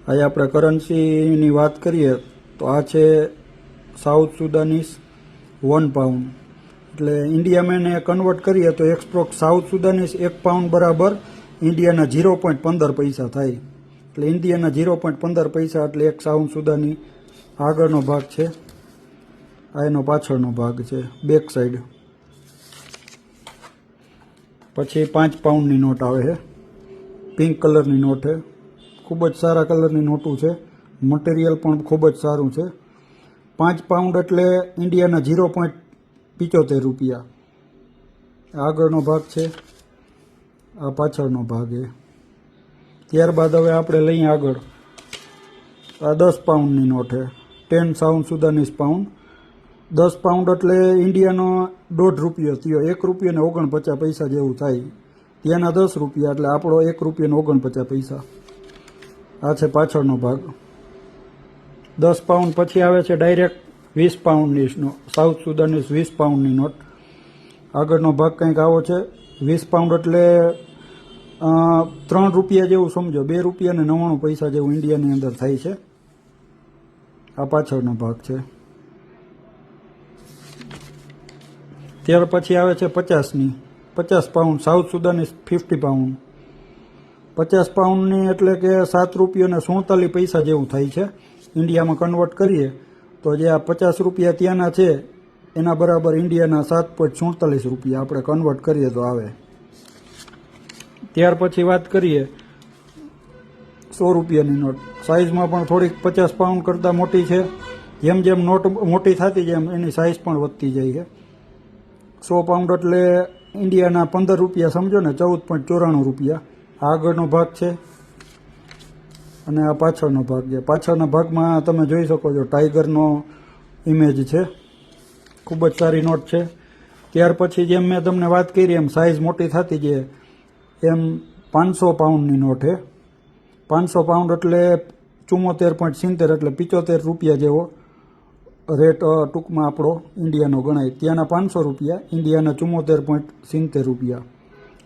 અહીં આપણે કરન્સીની વાત કરીએ તો આ છે સાઉથ સુદાનીસ 1 પાઉન્ડ, એટલે ઇન્ડિયામાં એને કન્વર્ટ કરીએ તો એક્સપ્રોક્સ સાઉથ સુદાનીસ 1 પાઉન્ડ બરાબર ઇન્ડિયાના 0.15 પૈસા થાય. એટલે ઇન્ડિયાના 0.15 પૈસા એટલે એક સાઉથ સુદાની આગળનો ભાગ છે, આ એનો પાછળનો ભાગ છે, બેક સાઈડ. પછી 5 પાઉન્ડની નોટ આવે છે, પિંક કલરની નોટ છે, ખૂબ જ સારા કલરની નોટું છે, મટીરિયલ પણ ખૂબ જ સારું છે. 5 પાઉન્ડ એટલે ઇન્ડિયાના 0.75 રૂપિયા. આગળનો ભાગ છે, આ પાછળનો ભાગ છે. ત્યારબાદ હવે આપણે લઈએ આગળ, આ 10 પાઉન્ડની નોટ છે, 10 સાઉથ સુદાનીસ પાઉન્ડ. 10 પાઉન્ડ એટલે ઇન્ડિયાનો 1.5 રૂપિયો થયો, 1 રૂપિયો ને 49 પૈસા જેવું થાય. ત્યાંના 10 રૂપિયા એટલે આપણો 1 રૂપિયો ને 49 પૈસા. આ છે પાછળનો ભાગ. 10 પાઉન્ડ પછી આવે છે ડાયરેક્ટ 20 પાઉન્ડની સાઉથ સુદાનીસ 20 પાઉન્ડની નોટ. આગળનો ભાગ કંઈક આવો છે. 20 પાઉન્ડ એટલે 3 રૂપિયા જેવું સમજો, 2 રૂપિયા ને 99 પૈસા જેવું ઇન્ડિયાની અંદર થાય છે. આ પાછળનો ભાગ છે. ત્યાર પછી આવે છે 50ની, 50 પાઉન્ડ સાઉથ સુદાનીસ 50 પાઉન્ડ. 50 પાઉન્ડની એટલે કે 7 રૂપિયા ને 47 પૈસા જેવું થાય છે. ઇન્ડિયામાં કન્વર્ટ કરીએ તો જે આ 50 રૂપિયા ત્યાંના છે એના બરાબર ઇન્ડિયાના 7.47 રૂપિયા આપણે કન્વર્ટ કરીએ તો આવે. ત્યાર પછી વાત કરીએ 100 રૂપિયાની નોટ. સાઇઝમાં પણ થોડીક 50 પાઉન્ડ કરતાં મોટી છે. જેમ જેમ નોટ મોટી થતી જાય એમ એની સાઇઝ પણ વધતી જાય છે. 100 પાઉન્ડ એટલે ઇન્ડિયાના 15 રૂપિયા સમજો ને, 14.94 રૂપિયા. આગળનો ભાગ છે અને આ પાછળનો ભાગ છે. પાછળના ભાગમાં તમે જોઈ શકો છો ટાઈગરનો ઇમેજ છે. ખૂબ જ સારી નોટ છે. ત્યાર પછી જેમ મેં તમને વાત કરી એમ સાઇઝ મોટી થતી જાય એમ 500 પાઉન્ડની નોટ છે. 500 પાઉન્ડ એટલે 74.70 એટલે 75 રૂપિયા જેવો રેટ ટૂંકમાં આપણો ઇન્ડિયાનો ગણાય. ત્યાંના 500 રૂપિયા, ઇન્ડિયાના 74.70 રૂપિયા.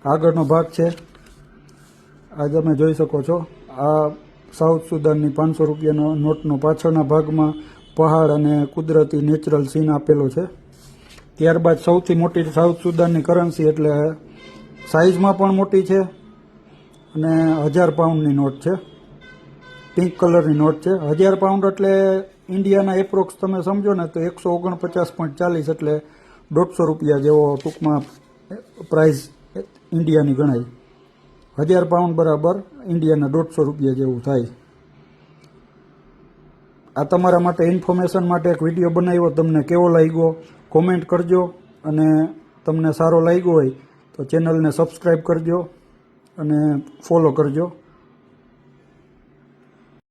આગળનો ભાગ છે, આ તમે જોઈ શકો છો. આ સાઉથ સુદાનની 500 રૂપિયાનો નોટનો પાછળના ભાગમાં પહાડ અને કુદરતી નેચરલ સીન આપેલો છે. ત્યારબાદ સૌથી મોટી સાઉથ સુદાનની કરન્સી એટલે સાઇઝમાં પણ મોટી છે અને 1000 પાઉન્ડની નોટ છે, પિંક કલરની નોટ છે. 1000 પાઉન્ડ એટલે ઇન્ડિયાના એપ્રોક્સ તમે સમજો ને તો 149.40 એટલે 150 રૂપિયા જેવો ટૂંકમાં પ્રાઇસ ઇન્ડિયાની ગણાય. 1000 પાઉન્ડ બરાબર ઇન્ડિયાના 150 રૂપિયા જેવું થાય. આ તમારા માટે ઇન્ફોર્મેશન માટે એક વિડીયો બનાવ્યો. તમને કેવો લાગ્યો કોમેન્ટ કરજો, અને તમને સારો લાગ્યો હોય તો ચેનલને સબસ્ક્રાઈબ કરજો અને ફોલો કરજો.